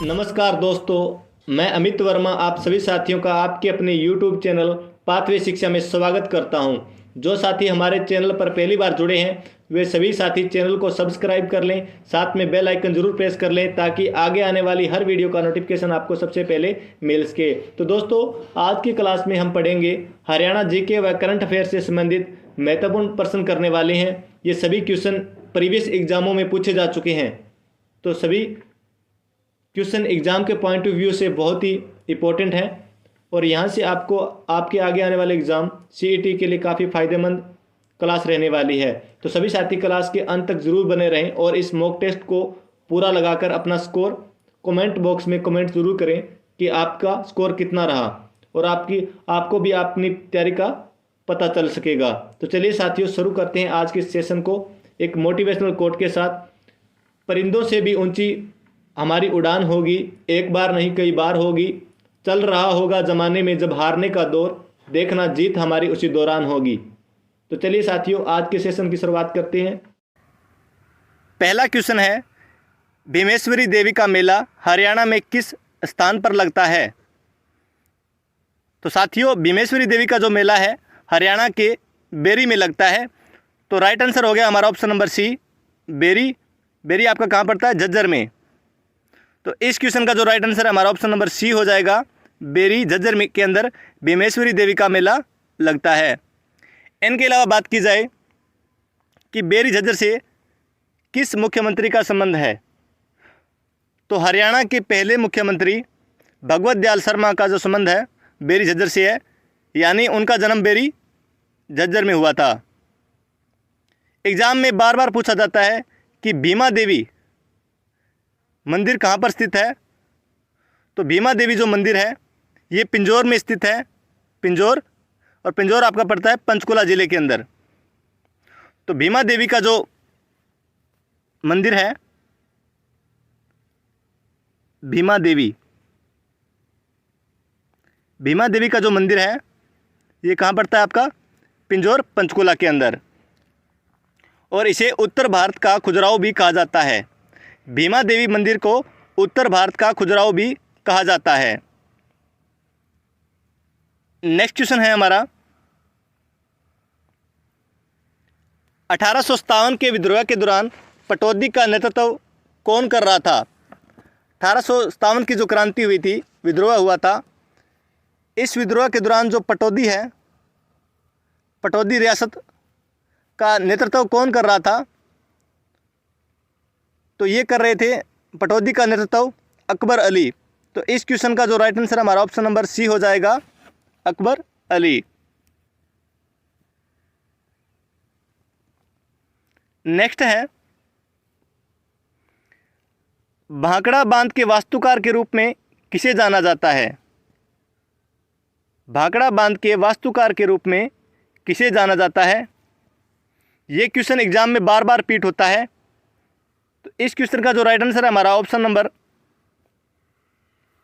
नमस्कार दोस्तों, मैं अमित वर्मा आप सभी साथियों का आपके अपने YouTube चैनल पाथवे शिक्षा में स्वागत करता हूं। जो साथी हमारे चैनल पर पहली बार जुड़े हैं वे सभी साथी चैनल को सब्सक्राइब कर लें, साथ में बेल आइकन जरूर प्रेस कर लें ताकि आगे आने वाली हर वीडियो का नोटिफिकेशन आपको सबसे पहले मिल सके। तो दोस्तों, आज की क्लास में हम पढ़ेंगे हरियाणा जीके व करंट अफेयर से संबंधित महत्वपूर्ण प्रश्न करने वाले हैं। ये सभी क्वेश्चन प्रीवियस एग्जामों में पूछे जा चुके हैं, तो सभी क्वेश्चन एग्जाम के पॉइंट ऑफ व्यू से बहुत ही इम्पोर्टेंट है और यहाँ से आपको आपके आगे आने वाले एग्ज़ाम सीईटी के लिए काफ़ी फ़ायदेमंद क्लास रहने वाली है। तो सभी साथी क्लास के अंत तक ज़रूर बने रहें और इस मॉक टेस्ट को पूरा लगाकर अपना स्कोर कमेंट बॉक्स में कमेंट ज़रूर करें कि आपका स्कोर कितना रहा और आपको भी अपनी तैयारी का पता चल सकेगा। तो चलिए साथियों, शुरू करते हैं आज के सेशन को एक मोटिवेशनल कोट के साथ। परिंदों से भी ऊंची हमारी उड़ान होगी, एक बार नहीं कई बार होगी। चल रहा होगा ज़माने में जब हारने का दौर, देखना जीत हमारी उसी दौरान होगी। तो चलिए साथियों, आज के सेशन की शुरुआत करते हैं। पहला क्वेश्चन है, भीमेश्वरी देवी का मेला हरियाणा में किस स्थान पर लगता है? तो साथियों, भीमेश्वरी देवी का जो मेला है हरियाणा के बेरी में लगता है। तो राइट आंसर हो गया हमारा option number C, berry. Berry आपका कहाँ पड़ता है? झज्जर में। तो इस क्वेश्चन का जो राइट आंसर है हमारा ऑप्शन नंबर सी हो जाएगा, बेरी झज्जर के अंदर भीमेश्वरी देवी का मेला लगता है। इनके अलावा बात की जाए कि बेरी झज्जर से किस मुख्यमंत्री का संबंध है, तो हरियाणा के पहले मुख्यमंत्री भगवत दयाल शर्मा का जो संबंध है बेरी झज्जर से है, यानी उनका जन्म बेरी झज्जर में हुआ था। एग्जाम में बार बार पूछा जाता है कि भीमा देवी मंदिर कहाँ पर स्थित है, तो भीमा देवी जो मंदिर है ये पिंजौर में स्थित है, पिंजौर, और पिंजौर आपका पड़ता है पंचकुला ज़िले के अंदर। तो भीमा देवी का जो मंदिर है, भीमा देवी का जो मंदिर है ये कहाँ पड़ता है आपका? पिंजौर पंचकुला के अंदर। और इसे उत्तर भारत का खजुराहो भी कहा जाता है। भीमा देवी मंदिर को उत्तर भारत का खजुराहो भी कहा जाता है। नेक्स्ट क्वेश्चन है हमारा, 1857 के विद्रोह के दौरान पटौदी का नेतृत्व कौन कर रहा था? 1857 की जो क्रांति हुई थी, विद्रोह हुआ था, इस विद्रोह के दौरान जो पटौदी है, पटौदी रियासत का नेतृत्व कौन कर रहा था? तो ये कर रहे थे पटौदी का नेतृत्व अकबर अली। तो इस क्वेश्चन का जो राइट आंसर हमारा ऑप्शन नंबर सी हो जाएगा, अकबर अली। नेक्स्ट है, भाखड़ा बांध के वास्तुकार के रूप में किसे जाना जाता है? भाखड़ा बांध के वास्तुकार के रूप में किसे जाना जाता है? ये क्वेश्चन एग्जाम में बार बार रिपीट होता है। तो इस क्वेश्चन का जो राइट आंसर है हमारा ऑप्शन नंबर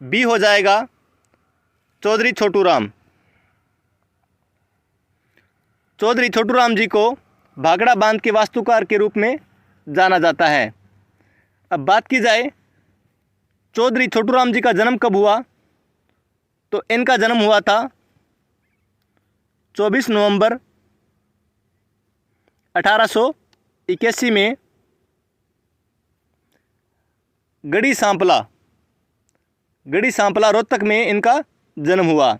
बी हो जाएगा, चौधरी छोटू राम। चौधरी छोटू राम जी को भाखड़ा बांध के वास्तुकार के रूप में जाना जाता है। अब बात की जाए चौधरी छोटू राम जी का जन्म कब हुआ, तो इनका जन्म हुआ था 24 नवंबर 1881 में गढ़ी सांपला रोहतक में इनका जन्म हुआ।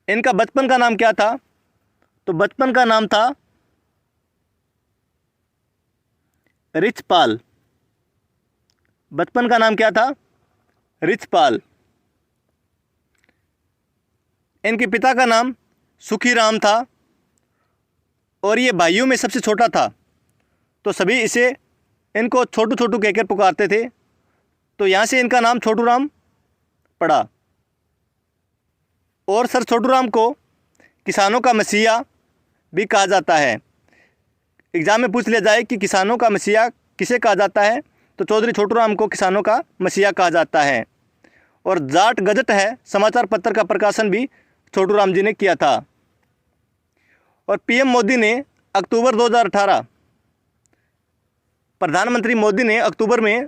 इनका बचपन का नाम क्या था, तो बचपन का नाम था रिचपाल। बचपन का नाम क्या था? रिचपाल। इनके पिता का नाम सुखीराम था और ये भाइयों में सबसे छोटा था, तो सभी इनको छोटू छोटू कहकर पुकारते थे, तो यहाँ से इनका नाम छोटू राम पड़ा। और सर छोटू राम को किसानों का मसीहा भी कहा जाता है। एग्जाम में पूछ लिया जाए कि किसानों का मसीहा किसे कहा जाता है, तो चौधरी छोटू राम को किसानों का मसीहा कहा जाता है। और जाट गजट है समाचार पत्र का प्रकाशन भी छोटू राम जी ने किया था। और पीएम मोदी ने अक्टूबर 2018 प्रधानमंत्री मोदी ने अक्टूबर में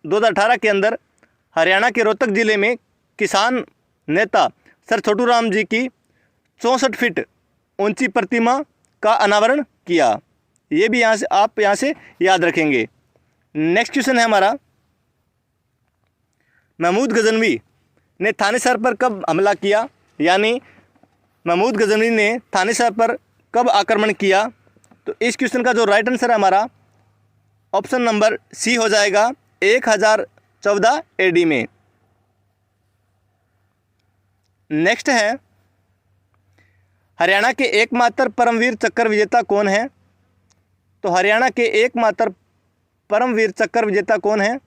2018 के अंदर हरियाणा के रोहतक ज़िले में किसान नेता सर छोटू राम जी की 64 फीट ऊंची प्रतिमा का अनावरण किया। ये भी आप यहाँ से याद रखेंगे। नेक्स्ट क्वेश्चन है हमारा, महमूद गजनवी ने थाने शहर पर कब हमला किया, यानी महमूद गजनवी ने थाने शहर पर कब आक्रमण किया? तो इस क्वेश्चन का जो राइट आंसर है हमारा ऑप्शन नंबर सी हो जाएगा 1014 AD में। नेक्स्ट है, हरियाणा के एकमात्र परमवीर चक्र विजेता कौन है? तो हरियाणा के एकमात्र परमवीर चक्र विजेता कौन है?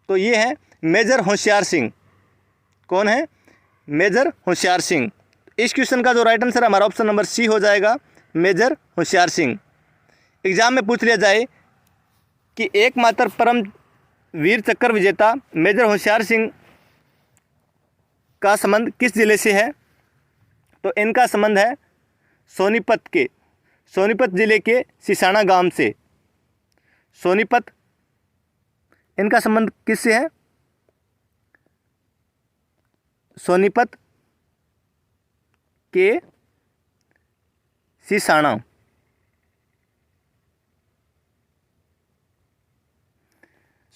तो ये है मेजर होशियार सिंह। कौन है? मेजर होशियार सिंह। इस क्वेश्चन का जो राइट आंसर हमारा ऑप्शन नंबर सी हो जाएगा, मेजर होशियार सिंह। एग्जाम में पूछ लिया जाए कि एकमात्र परम वीर चक्र विजेता मेजर होशियार सिंह का संबंध किस जिले से है? तो इनका संबंध है सोनीपत जिले के सिसाना गांव से। सोनीपत, इनका संबंध किससे है? सोनीपत के सिसाना।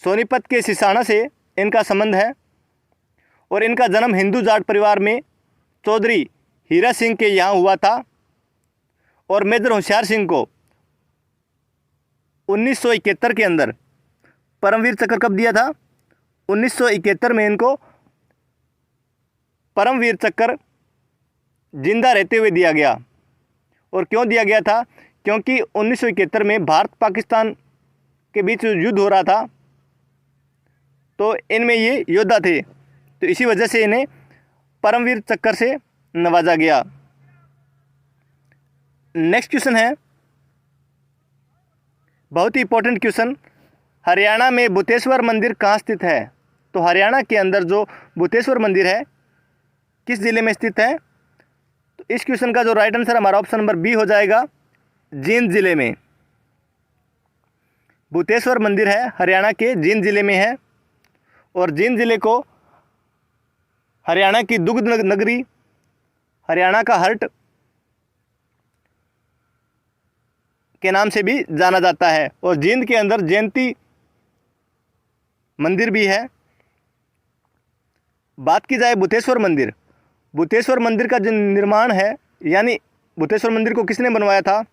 सोनीपत के सिसाना से इनका संबंध है और इनका जन्म हिंदू जाट परिवार में चौधरी हीरा सिंह के यहाँ हुआ था और मेजर होशियार सिंह को 1971 के अंदर परमवीर चक्र कब दिया था? 1971 में इनको परमवीर चक्र जिंदा रहते हुए दिया गया। और क्यों दिया गया था? क्योंकि 1971 में भारत पाकिस्तान के बीच युद्ध हो रहा था, तो इनमें ये योद्धा थे, तो इसी वजह से इन्हें परमवीर चक्र से नवाजा गया। नेक्स्ट क्वेश्चन है, बहुत ही इंपॉर्टेंट क्वेश्चन, हरियाणा में भूतेश्वर मंदिर कहाँ स्थित है? तो हरियाणा के अंदर जो भूतेश्वर मंदिर है किस जिले में स्थित है? तो इस क्वेश्चन का जो राइट आंसर हमारा ऑप्शन नंबर बी हो जाएगा, जींद जिले में। भूतेश्वर मंदिर है हरियाणा के जींद जिले में है और जींद जिले को हरियाणा की दुग्ध नगरी, हरियाणा का हर्ट के नाम से भी जाना जाता है। और जींद के अंदर जयंती मंदिर भी है। बात की जाए भूतेश्वर मंदिर का जो निर्माण है, यानी भूतेश्वर मंदिर को किसने बनवाया था?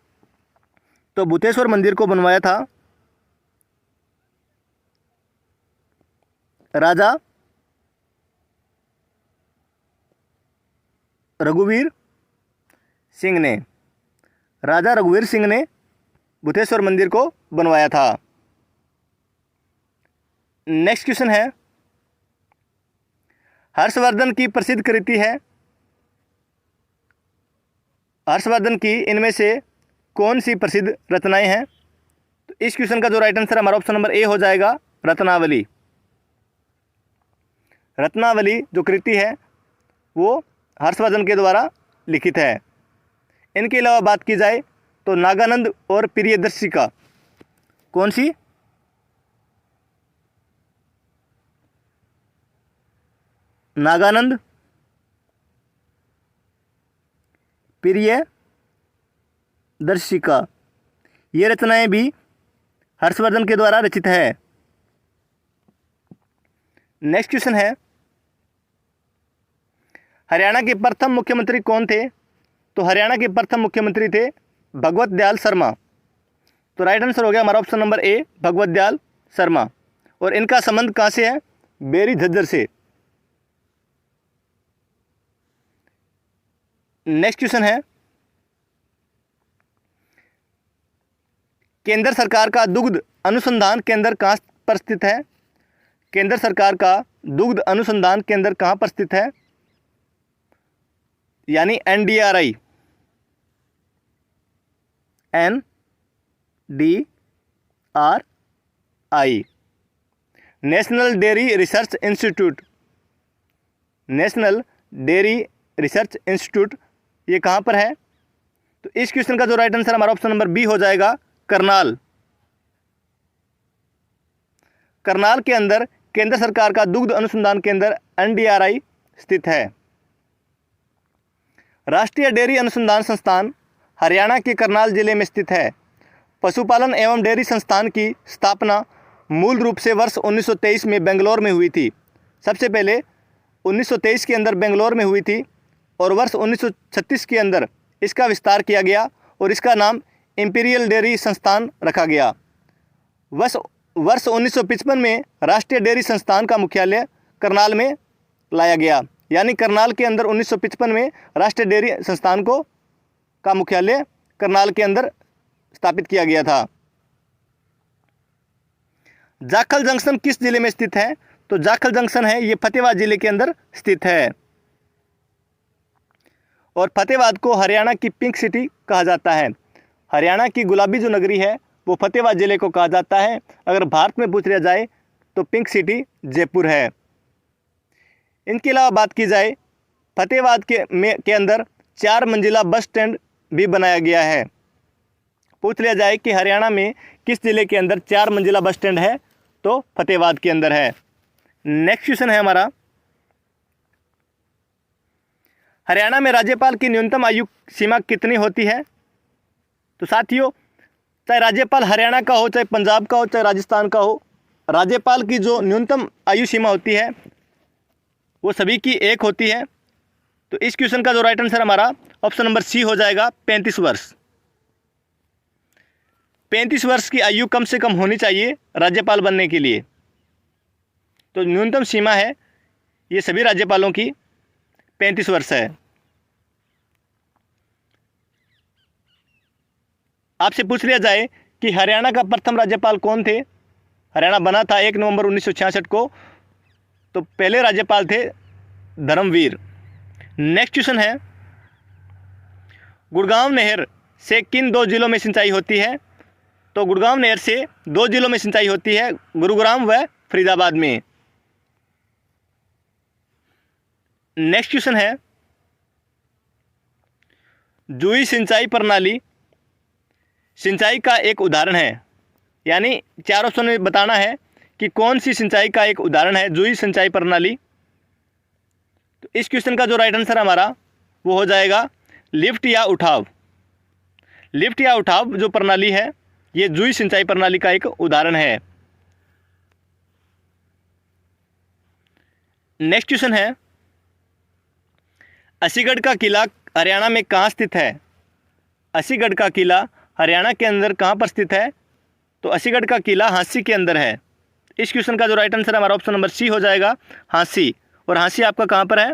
तो भूतेश्वर मंदिर को बनवाया था राजा रघुवीर सिंह ने। राजा रघुवीर सिंह ने भूतेश्वर मंदिर को बनवाया था। नेक्स्ट क्वेश्चन है, हर्षवर्धन की प्रसिद्ध कृति है, हर्षवर्धन की इनमें से कौन सी प्रसिद्ध रचनाएं हैं? तो इस क्वेश्चन का जो राइट आंसर हमारा ऑप्शन नंबर ए हो जाएगा, रत्नावली। रत्नावली जो कृति है वो हर्षवर्धन के द्वारा लिखित है। इनके अलावा बात की जाए तो नागानंद और प्रियदर्शिका, कौन सी? नागानंद, प्रियदर्शिका, ये रचनाएं भी हर्षवर्धन के द्वारा रचित है। नेक्स्ट क्वेश्चन है, हरियाणा के प्रथम मुख्यमंत्री कौन थे? तो हरियाणा के प्रथम मुख्यमंत्री थे भगवत दयाल शर्मा। तो राइट आंसर हो गया हमारा option number A, Bhagwat Dayal Sharma. और इनका संबंध कहाँ से है? बेरी झज्जर से। नेक्स्ट क्वेश्चन है, केंद्र सरकार का दुग्ध अनुसंधान केंद्र कहाँ पर स्थित है? केंद्र सरकार का दुग्ध अनुसंधान केंद्र कहाँ पर स्थित है? यानी NDRI, national dairy research institute. National dairy research institute ये कहाँ पर है? तो इस क्वेश्चन का जो राइट आंसर हमारा ऑप्शन नंबर बी हो जाएगा, करनाल। करनाल के अंदर केंद्र सरकार का दुग्ध अनुसंधान केंद्र NDRI स्थित है। राष्ट्रीय डेयरी अनुसंधान संस्थान हरियाणा के करनाल जिले में स्थित है। पशुपालन एवं डेयरी संस्थान की स्थापना मूल रूप से वर्ष 1923 में बेंगलोर में हुई थी। सबसे पहले 1923 के अंदर बेंगलोर में हुई थी और वर्ष 1936 के अंदर इसका विस्तार किया गया और इसका नाम इंपीरियल डेयरी संस्थान रखा गया। वर्ष 1955 में राष्ट्रीय डेयरी संस्थान का मुख्यालय करनाल में लाया गया, यानी करनाल के अंदर 1955 में राष्ट्रीय डेयरी संस्थान का मुख्यालय करनाल के अंदर स्थापित किया गया था। जाखल जंक्शन किस जिले में स्थित है? तो जाखल जंक्शन है ये फतेहाबाद जिले के अंदर स्थित है और फतेहाबाद को हरियाणा की पिंक सिटी कहा जाता है। हरियाणा की गुलाबी जो नगरी है वो फतेहाबाद जिले को कहा जाता है। अगर भारत में पूछ लिया जाए तो पिंक सिटी जयपुर है। इनके अलावा बात की जाए फतेहाबाद के अंदर 4 मंजिला बस स्टैंड भी बनाया गया है। पूछ लिया जाए कि हरियाणा में किस जिले के अंदर 4 मंजिला बस स्टैंड है, तो फतेहाबाद के अंदर है। नेक्स्ट क्वेश्चन है हमारा, हरियाणा में राज्यपाल की न्यूनतम आयु सीमा कितनी होती है? तो साथियों, चाहे राज्यपाल हरियाणा का हो, चाहे पंजाब का हो, चाहे राजस्थान का हो, राज्यपाल की जो न्यूनतम आयु सीमा होती है वो सभी की एक होती है। तो इस क्वेश्चन का जो राइट आंसर हमारा ऑप्शन नंबर सी हो जाएगा, 35 वर्ष। 35 वर्ष की आयु कम से कम होनी चाहिए राज्यपाल बनने के लिए। तो न्यूनतम सीमा है ये सभी राज्यपालों की 35 वर्ष है। आपसे पूछ लिया जाए कि हरियाणा का प्रथम राज्यपाल कौन थे? हरियाणा बना था 1 नवंबर 1966 को, तो पहले राज्यपाल थे धर्मवीर। नेक्स्ट क्वेश्चन है, गुड़गांव नहर से किन 2 जिलों में सिंचाई होती है? तो गुड़गांव नहर से 2 जिलों में सिंचाई होती है, गुरुग्राम व फरीदाबाद में। नेक्स्ट क्वेश्चन है, जुई सिंचाई प्रणाली सिंचाई का एक उदाहरण है, यानी 4 ऑप्शन में बताना है कि कौन सी सिंचाई का एक उदाहरण है जुई सिंचाई प्रणाली। तो इस क्वेश्चन का जो राइट आंसर हमारा वो हो जाएगा लिफ्ट या उठाव। लिफ्ट या उठाव जो प्रणाली है ये जुई सिंचाई प्रणाली का एक उदाहरण है। नेक्स्ट क्वेश्चन है, असीगढ़ का किला हरियाणा में कहाँ स्थित है? असीगढ़ का किला हरियाणा के अंदर कहाँ पर स्थित है? तो असीगढ़ का किला हाँसी के अंदर है। इस क्वेश्चन का जो राइट आंसर हमारा ऑप्शन नंबर सी हो जाएगा, हाँसी। और हाँसी आपका कहाँ पर है?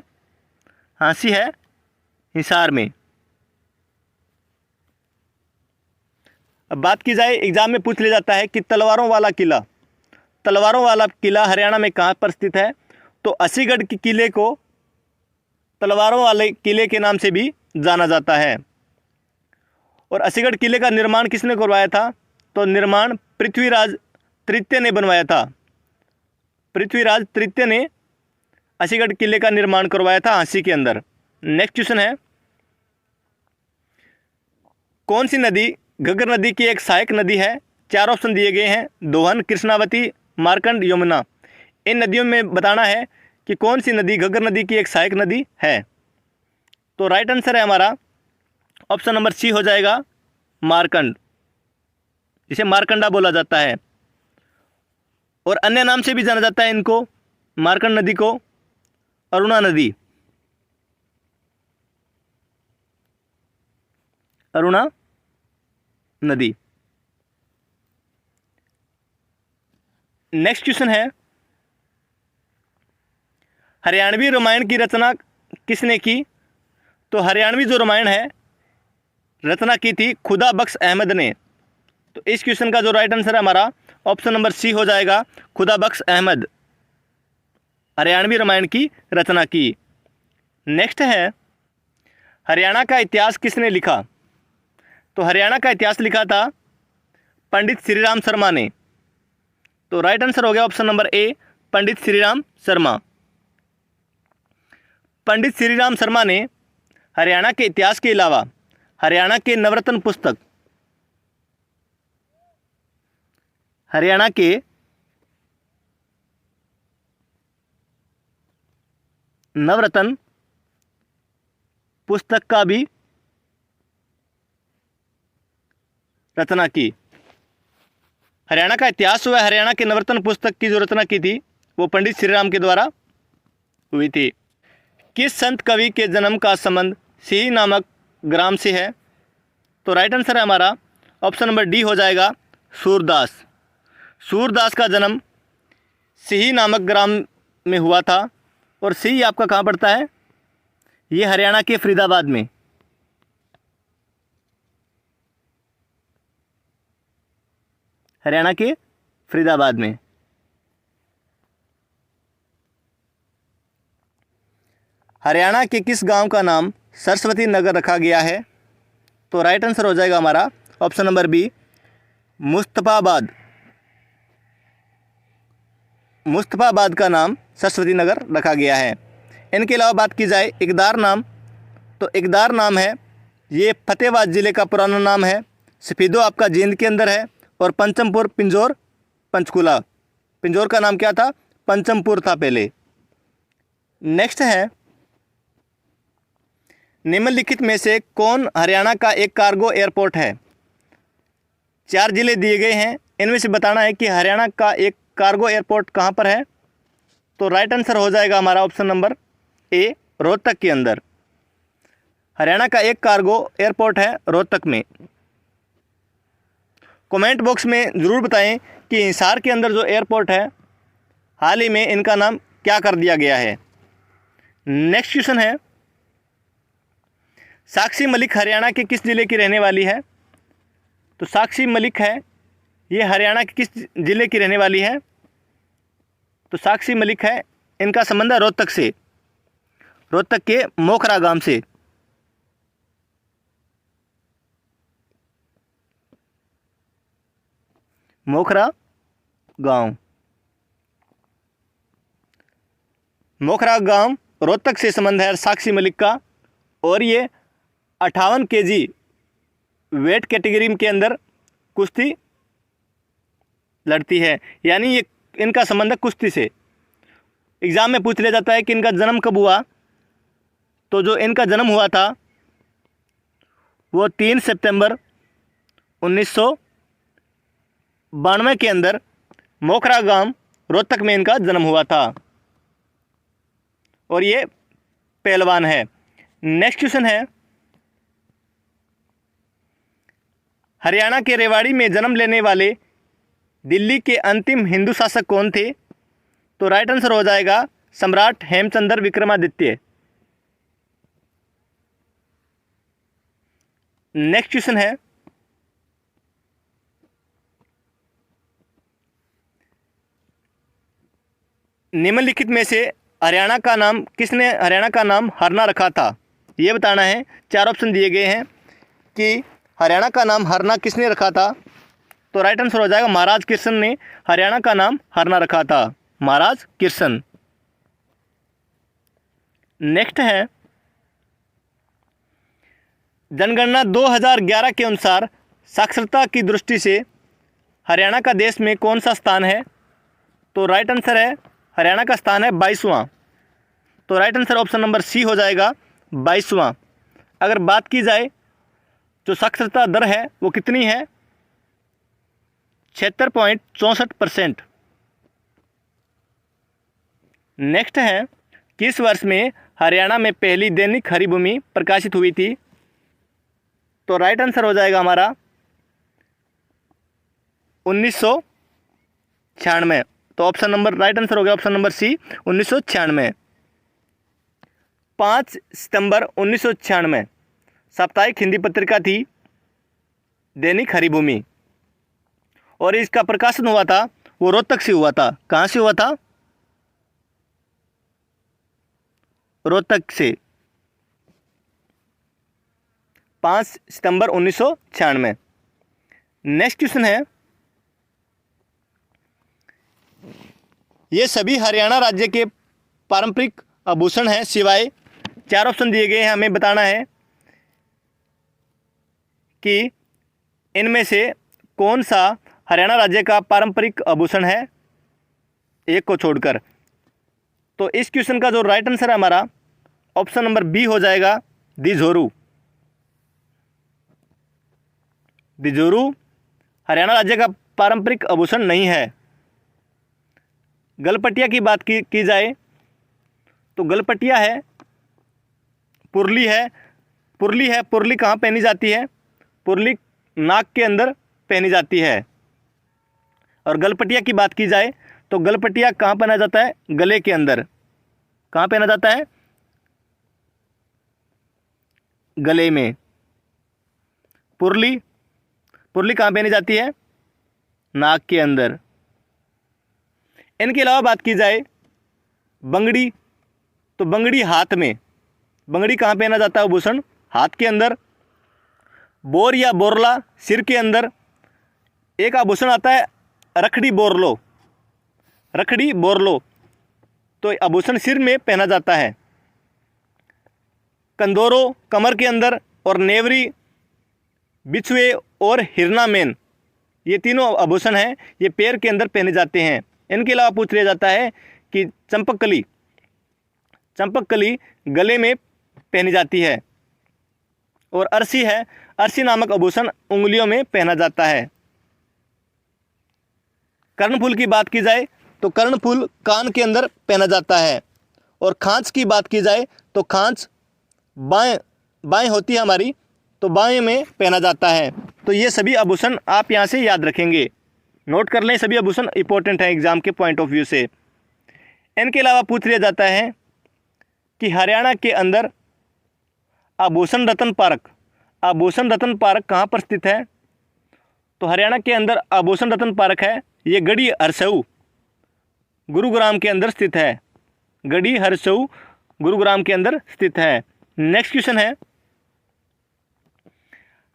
हाँसी है हिसार में। अब बात की जाए, एग्जाम में पूछ लिया जाता है कि तलवारों वाला किला हरियाणा में कहाँ पर स्थित है? तो असीगढ़ के किले को तलवारों वाले किले के नाम से भी जाना जाता है। और असीगढ़ किले का निर्माण किसने करवाया था? तो निर्माण पृथ्वीराज तृतीय ने बनवाया था। पृथ्वीराज तृतीय ने असीगढ़ किले का निर्माण करवाया था हाँसी के अंदर। नेक्स्ट क्वेश्चन है, कौन सी नदी घग्गर नदी की एक सहायक नदी है? 4 ऑप्शन दिए गए हैं, दोहन, कृष्णावती, मार्कंड, यमुना। इन नदियों में बताना है कि कौन सी नदी घग्गर नदी की एक सहायक नदी है। तो राइट आंसर है हमारा ऑप्शन नंबर सी हो जाएगा, मार्कंड, जिसे मार्कंडा बोला जाता है। और अन्य नाम से भी जाना जाता है इनको, मार्कंड नदी को अरुणा नदी, अरुणा नदी। नेक्स्ट क्वेश्चन है, हरियाणवी रामायण की रचना किसने की? तो हरियाणवी जो रामायण है रचना की थी खुदा बख्श अहमद ने। तो इस क्वेश्चन का जो राइट आंसर है हमारा ऑप्शन नंबर सी हो जाएगा, खुदा बख्श अहमद हरियाणवी रामायण की रचना की। नेक्स्ट है, हरियाणा का इतिहास किसने लिखा? तो हरियाणा का इतिहास लिखा था पंडित श्रीराम शर्मा ने। तो राइट आंसर हो गया ऑप्शन नंबर ए, पंडित श्रीराम शर्मा। पंडित श्रीराम शर्मा ने हरियाणा के इतिहास के अलावा हरियाणा के नवरत्न पुस्तक, हरियाणा के नवरत्न पुस्तक का भी रचना की। हरियाणा का इतिहास हुआ, हरियाणा के नवरत्न पुस्तक की जो रचना की थी वो पंडित श्री राम के द्वारा हुई थी। किस संत कवि के जन्म का संबंध सिही नामक ग्राम से है? तो राइट आंसर है हमारा ऑप्शन नंबर डी हो जाएगा, सूरदास। सूरदास का जन्म सिही नामक ग्राम में हुआ था। और सिही आपका कहाँ पड़ता है? ये हरियाणा के फरीदाबाद में। हरियाणा के फरीदाबाद में। हरियाणा के किस गांव का नाम सरस्वती नगर रखा गया है? तो राइट आंसर हो जाएगा हमारा option number B, Mustafabad. Mustafabad का नाम सरस्वती नगर रखा गया है। इनके अलावा बात की जाए इकदार नाम, तो इकदार नाम है ये फतेहाबाद ज़िले का पुराना नाम है। सफीदो आपका जींद के अंदर है। और पंचमपुर पिंजौर पंचकूला। पिंजौर का नाम क्या था? पंचमपुर था पहले। नेक्स्ट है, निम्नलिखित में से कौन हरियाणा का एक कार्गो एयरपोर्ट है? 4 जिले दिए गए हैं, इनमें से बताना है कि हरियाणा का एक कार्गो एयरपोर्ट कहाँ पर है। तो राइट आंसर हो जाएगा हमारा ऑप्शन नंबर ए, रोहतक के अंदर। हरियाणा का एक कार्गो एयरपोर्ट है रोहतक में। कमेंट बॉक्स में ज़रूर बताएं कि हिसार के अंदर जो एयरपोर्ट है हाल ही में इनका नाम क्या कर दिया गया है। नेक्स्ट क्वेश्चन है, साक्षी मलिक हरियाणा के किस ज़िले की रहने वाली है? तो साक्षी मलिक है ये हरियाणा के किस ज़िले की रहने वाली है? तो साक्षी मलिक है, इनका संबंध है रोहतक से, रोहतक के मोखरा गांव से। मोखरा गांव, मोखरा गांव रोहतक से संबंध है साक्षी मलिक का। और ये 58 केजी वेट कैटेगरी के अंदर कुश्ती लड़ती है, यानी ये इनका संबंध है कुश्ती से। एग्ज़ाम में पूछ लिया जाता है कि इनका जन्म कब हुआ। तो जो इनका जन्म हुआ था वो 3 सितंबर 1992 के अंदर मोखरा गांव रोहतक में इनका जन्म हुआ था। और ये पहलवान है। नेक्स्ट क्वेश्चन है, हरियाणा के रेवाड़ी में जन्म लेने वाले दिल्ली के अंतिम हिंदू शासक कौन थे? तो राइट आंसर हो जाएगा सम्राट हेमचंद्र विक्रमादित्य। नेक्स्ट क्वेश्चन है, निम्नलिखित में से हरियाणा का नाम किसने हरियाणा का नाम हरना रखा था? ये बताना है। 4 ऑप्शन दिए गए हैं कि हरियाणा का नाम हरना किसने रखा था। तो राइट आंसर हो जाएगा महाराज कृष्ण ने हरियाणा का नाम हरना रखा था, महाराज कृष्ण। नेक्स्ट है, जनगणना 2011 के अनुसार साक्षरता की दृष्टि से हरियाणा का देश में कौन सा स्थान है? तो राइट आंसर है हरियाणा का स्थान है 22वां। तो right answer option number C हो जाएगा 22वां। अगर बात की जाए जो साक्षरता दर है वो कितनी है? 76.64%। नेक्स्ट है, किस वर्ष में हरियाणा में पहली दैनिक हरिभूमि प्रकाशित हुई थी? तो राइट आंसर हो जाएगा हमारा 1996। तो ऑप्शन नंबर राइट आंसर हो गया ऑप्शन नंबर सी 1996। 5 सितंबर 1996 साप्ताहिक हिंदी पत्रिका थी दैनिक हरिभूमि। और इसका प्रकाशन हुआ था वो रोहतक से हुआ था। कहाँ से हुआ था? रोहतक से। 5 सितंबर 1996। नेक्स्ट क्वेश्चन है, ये सभी हरियाणा राज्य के पारंपरिक आभूषण हैं सिवाय 4 ऑप्शन दिए गए हैं। हमें बताना है कि इनमें से कौन सा हरियाणा राज्य का पारंपरिक आभूषण है, एक को छोड़कर। तो इस क्वेश्चन का जो राइट आंसर है हमारा ऑप्शन नंबर बी हो जाएगा, दिझोरू। दिझोरू हरियाणा राज्य का पारंपरिक आभूषण नहीं है। गलपटिया की बात की जाए तो गलपटिया है, पुरली है। पुरली कहाँ पहनी जाती है? पुरली नाक के अंदर पहनी जाती है। और गलपटिया की बात की जाए तो गलपटिया कहाँ पहना जाता है? गले के अंदर। कहाँ पहना जाता है? गले में। पुरली कहाँ पहनी जाती है? नाक के अंदर। इनके अलावा बात की जाए बंगड़ी, तो बंगड़ी हाथ में। बंगड़ी कहाँ पहना जाता है आभूषण? हाथ के अंदर। बोर या बोरला सिर के अंदर। एक आभूषण आता है रखड़ी बोरलो। रखड़ी बोरलो तो आभूषण सिर में पहना जाता है। कंदोरो कमर के अंदर। और नेवरी, बिछुए और हिरना मेन, ये तीनों आभूषण हैं, ये पैर के अंदर पहने जाते हैं। इनके अलावा पूछ लिया जाता है कि चंपकली गले में पहनी जाती है। और अरसी है, अरसी नामक आभूषण उंगलियों में पहना जाता है। कर्णफूल की बात की जाए तो कर्णफूल कान के अंदर पहना जाता है। और खांच की बात की जाए तो खांच बाएं होती है हमारी, तो बाएं में पहना जाता है। तो ये सभी आभूषण आप यहाँ से याद रखेंगे, नोट कर लें। सभी आभूषण इंपॉर्टेंट है एग्जाम के पॉइंट ऑफ व्यू से। इनके अलावा पूछ लिया जाता है कि हरियाणा के अंदर आभूषण रत्न पार्क कहाँ पर स्थित है? तो हरियाणा के अंदर आभूषण रत्न पार्क है, ये गढ़ी हरसऊ गुरुग्राम के अंदर स्थित है। गढ़ी हरसऊ गुरुग्राम के अंदर स्थित है। नेक्स्ट क्वेश्चन है,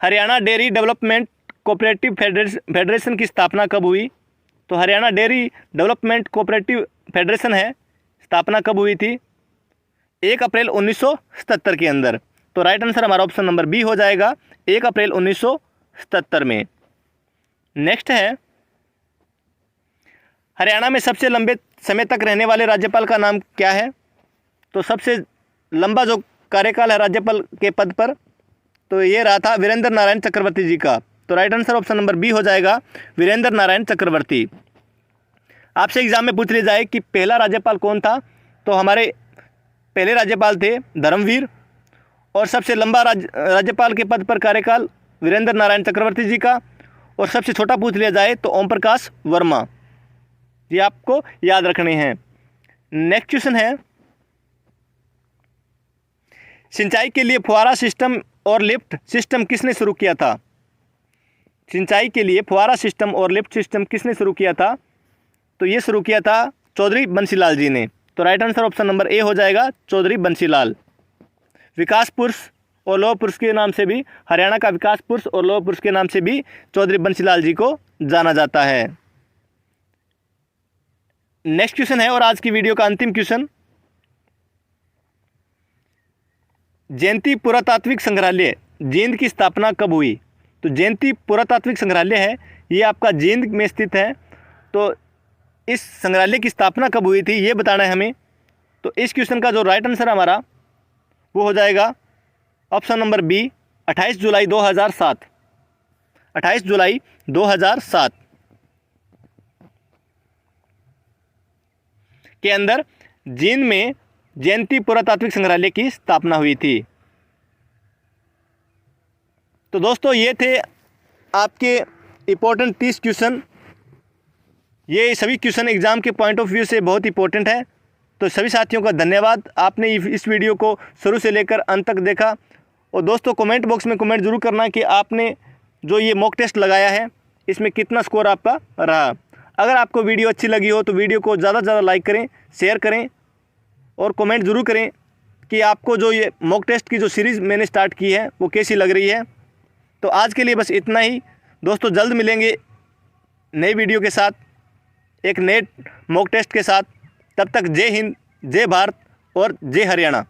Haryana dairy development cooperative federation की स्थापना कब हुई? तो Haryana dairy development cooperative federation है, स्थापना कब हुई थी? 1 अप्रैल 1977 के अंदर। तो राइट आंसर हमारा ऑप्शन नंबर बी हो जाएगा, 1 अप्रैल 1977 में। नेक्स्ट है, हरियाणा में सबसे लंबे समय तक रहने वाले राज्यपाल का नाम क्या है? तो सबसे लंबा जो कार्यकाल है राज्यपाल के पद पर, तो ये रहा था वीरेंद्र नारायण चक्रवर्ती जी का। तो right answer option number B हो जाएगा, वीरेंद्र नारायण चक्रवर्ती। आपसे एग्जाम में पूछ लिया जाए कि पहला राज्यपाल कौन था, तो हमारे पहले राज्यपाल थे धर्मवीर। और सबसे लंबा राज्यपाल के पद पर कार्यकाल वीरेंद्र नारायण चक्रवर्ती जी का। और सबसे छोटा पूछ लिया जाए तो ओम प्रकाश वर्मा। ये आपको याद रखने हैं। नेक्स्ट क्वेश्चन है, सिंचाई के लिए फुहारा सिस्टम और लिफ्ट सिस्टम किसने शुरू किया था? सिंचाई के लिए फुहारा सिस्टम और लिफ्ट सिस्टम किसने शुरू किया था? तो ये शुरू किया था चौधरी बंसीलाल जी ने। तो right answer option number A हो जाएगा, चौधरी बंसीलाल। विकास पुरुष और लौह पुरुष के नाम से भी, हरियाणा का विकास पुरुष और लौह पुरुष के नाम से भी चौधरी बंसीलाल जी को जाना जाता है। नेक्स्ट क्वेश्चन है और आज की वीडियो का अंतिम क्वेश्चन, जयंती पुरातात्विक संग्रहालय जींद की स्थापना कब हुई? तो जयंती पुरातात्विक संग्रहालय है, ये आपका जींद में स्थित है। तो इस संग्रहालय की स्थापना कब हुई थी ये बताना है हमें। तो इस क्वेश्चन का जो राइट आंसर हमारा वो हो जाएगा ऑप्शन नंबर बी, 28 जुलाई 2007। 28 जुलाई 2007 के अंदर जींद में जयंती पुरातात्विक संग्रहालय की स्थापना हुई थी। तो दोस्तों ये थे आपके इंपॉर्टेंट 30 क्वेश्चन। ये सभी क्वेश्चन एग्जाम के पॉइंट ऑफ व्यू से बहुत इंपॉर्टेंट है। तो सभी साथियों का धन्यवाद, आपने इस वीडियो को शुरू से लेकर अंत तक देखा। और दोस्तों कमेंट बॉक्स में कमेंट जरूर करना कि आपने जो ये मॉक टेस्ट लगाया है इसमें कितना स्कोर आपका रहा। अगर आपको वीडियो अच्छी लगी हो तो वीडियो को ज़्यादा से ज़्यादा लाइक करें, शेयर करें और कमेंट ज़रूर करें कि आपको जो ये मॉक टेस्ट की जो सीरीज़ मैंने स्टार्ट की है वो कैसी लग रही है। तो आज के लिए बस इतना ही दोस्तों, जल्द मिलेंगे नई वीडियो के साथ, एक नए मॉक टेस्ट के साथ। तब तक जय हिंद, जय भारत और जय हरियाणा।